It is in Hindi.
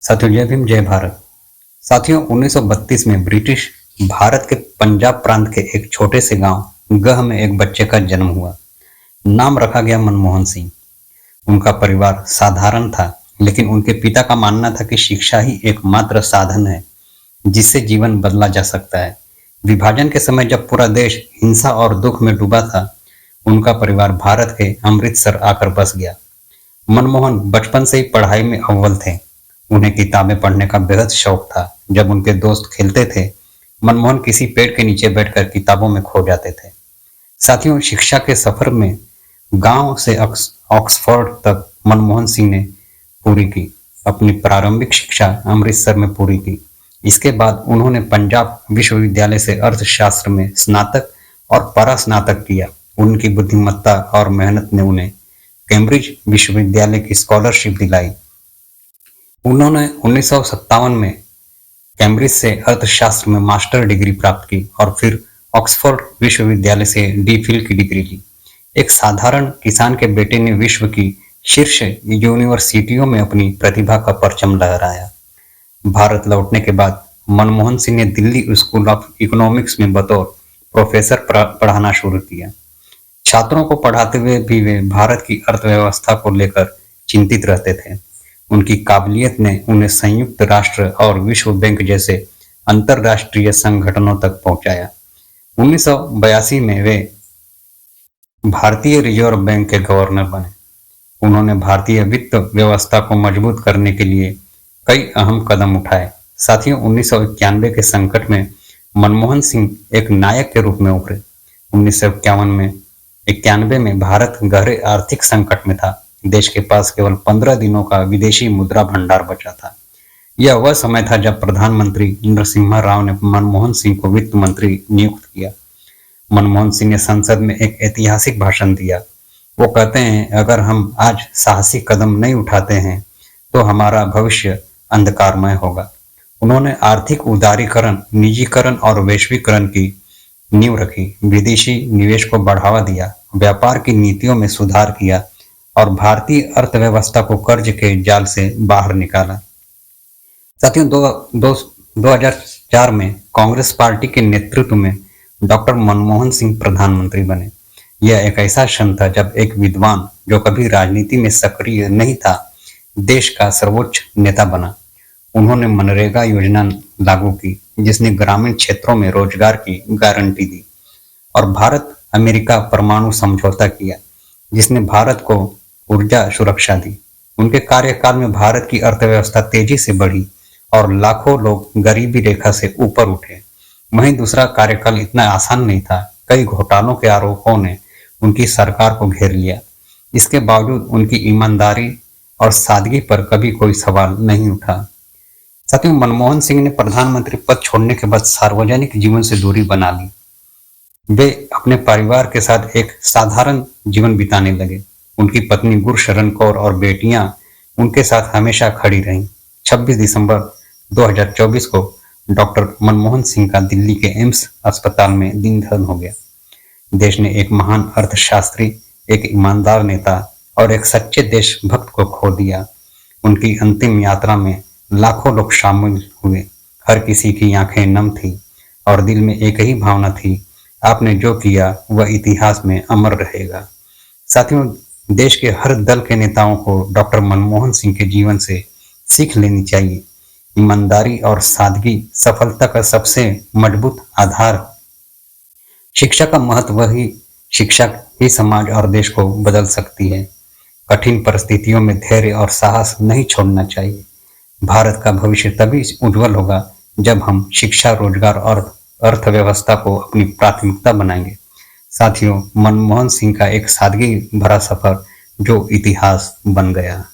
साथियों, जय भीम, जय भारत। साथियों, 1932 में ब्रिटिश भारत के पंजाब प्रांत के एक छोटे से गांव गह में एक बच्चे का जन्म हुआ। नाम रखा गया मनमोहन सिंह। उनका परिवार साधारण था, लेकिन उनके पिता का मानना था कि शिक्षा ही एकमात्र साधन है जिससे जीवन बदला जा सकता है। विभाजन के समय जब पूरा देश हिंसा और दुख में डूबा था, उनका परिवार भारत के अमृतसर आकर बस गया। मनमोहन बचपन से ही पढ़ाई में अव्वल थे। उन्हें किताबें पढ़ने का बेहद शौक था। जब उनके दोस्त खेलते थे, मनमोहन किसी पेड़ के नीचे बैठकर किताबों में खो जाते थे। साथियों, शिक्षा के सफर में गांव से ऑक्सफोर्ड तक मनमोहन सिंह ने पूरी की। अपनी प्रारंभिक शिक्षा अमृतसर में पूरी की। इसके बाद उन्होंने पंजाब विश्वविद्यालय से अर्थशास्त्र में स्नातक और परास्नातक किया। उनकी बुद्धिमत्ता और मेहनत ने उन्हें कैम्ब्रिज विश्वविद्यालय की स्कॉलरशिप दिलाई। उन्होंने 1957 में कैम्ब्रिज से अर्थशास्त्र में मास्टर डिग्री प्राप्त की और फिर ऑक्सफोर्ड विश्वविद्यालय से डी.फिल की डिग्री ली। एक साधारण किसान के बेटे ने विश्व की शीर्ष यूनिवर्सिटियों में अपनी प्रतिभा का परचम लहराया। भारत लौटने के बाद मनमोहन सिंह ने दिल्ली स्कूल ऑफ इकोनॉमिक्स में बतौर प्रोफेसर पढ़ाना शुरू किया। छात्रों को पढ़ाते हुए भी वे भारत की अर्थव्यवस्था को लेकर चिंतित रहते थे। उनकी काबिलियत ने उन्हें संयुक्त राष्ट्र और विश्व बैंक जैसे अंतरराष्ट्रीय संगठनों तक पहुंचाया। 1982 में वे भारतीय रिजर्व बैंक के गवर्नर बने। उन्होंने भारतीय वित्त व्यवस्था को मजबूत करने के लिए कई अहम कदम उठाए। साथियों, 1991 के संकट में मनमोहन सिंह एक नायक के रूप में उभरे। 1991 में भारत गहरे आर्थिक संकट में था। देश के पास केवल 15 दिनों का विदेशी मुद्रा भंडार बचा था। यह वह समय था जब प्रधानमंत्री नरसिम्हा राव ने मनमोहन सिंह को वित्त मंत्री नियुक्त किया। मनमोहन सिंह ने संसद में एक ऐतिहासिक भाषण दिया। वो कहते हैं, अगर हम आज साहसी कदम नहीं उठाते हैं तो हमारा भविष्य अंधकारमय होगा। उन्होंने आर्थिक उदारीकरण, निजीकरण और वैश्वीकरण की नींव रखी। विदेशी निवेश को बढ़ावा दिया, व्यापार की नीतियों में सुधार किया और भारतीय अर्थव्यवस्था को कर्ज के जाल से बाहर निकाला। साथियों, 2004 में कांग्रेस पार्टी के नेतृत्व में डॉक्टर मनमोहन सिंह प्रधानमंत्री बने। यह एक ऐसा क्षण था जब एक विद्वान जो कभी राजनीति में सक्रिय नहीं था, देश का सर्वोच्च नेता बना। उन्होंने मनरेगा योजना लागू की, जिसने ग्रामीण क्षेत्रों में रोजगार की गारंटी दी, और भारत अमेरिका परमाणु समझौता किया, जिसने भारत को ऊर्जा सुरक्षा दी। उनके कार्यकाल में भारत की अर्थव्यवस्था तेजी से बढ़ी और लाखों लोग गरीबी रेखा से ऊपर उठे। वहीं दूसरा कार्यकाल इतना आसान नहीं था। कई घोटालों के आरोपों ने उनकी सरकार को घेर लिया। इसके बावजूद उनकी ईमानदारी और सादगी पर कभी कोई सवाल नहीं उठा। साथियों, मनमोहन सिंह ने प्रधानमंत्री पद छोड़ने के बाद सार्वजनिक जीवन से दूरी बना ली। वे अपने परिवार के साथ एक साधारण जीवन बिताने लगे। उनकी पत्नी गुरशरण कौर और बेटियां उनके साथ हमेशा खड़ी रहीं। 26 दिसंबर 2024 को डॉक्टर मनमोहन सिंह का दिल्ली के एम्स अस्पताल में निधन हो गया। देश ने एक महान अर्थशास्त्री, एक ईमानदार नेता और एक सच्चे देशभक्त को खो दिया। उनकी अंतिम यात्रा में लाखों लोग शामिल हुए। हर किसी की आंखें नम थी और दिल में एक ही भावना थी, आपने जो किया वह इतिहास में अमर रहेगा। साथियों, देश के हर दल के नेताओं को डॉक्टर मनमोहन सिंह के जीवन से सीख लेनी चाहिए। ईमानदारी और सादगी सफलता का सबसे मजबूत आधार। शिक्षा का महत्व ही शिक्षा ही समाज और देश को बदल सकती है। कठिन परिस्थितियों में धैर्य और साहस नहीं छोड़ना चाहिए। भारत का भविष्य तभी उज्जवल होगा जब हम शिक्षा, रोजगार और अर्थव्यवस्था को अपनी प्राथमिकता बनाएंगे। साथियों, मनमोहन सिंह का एक सादगी भरा सफर जो इतिहास बन गया।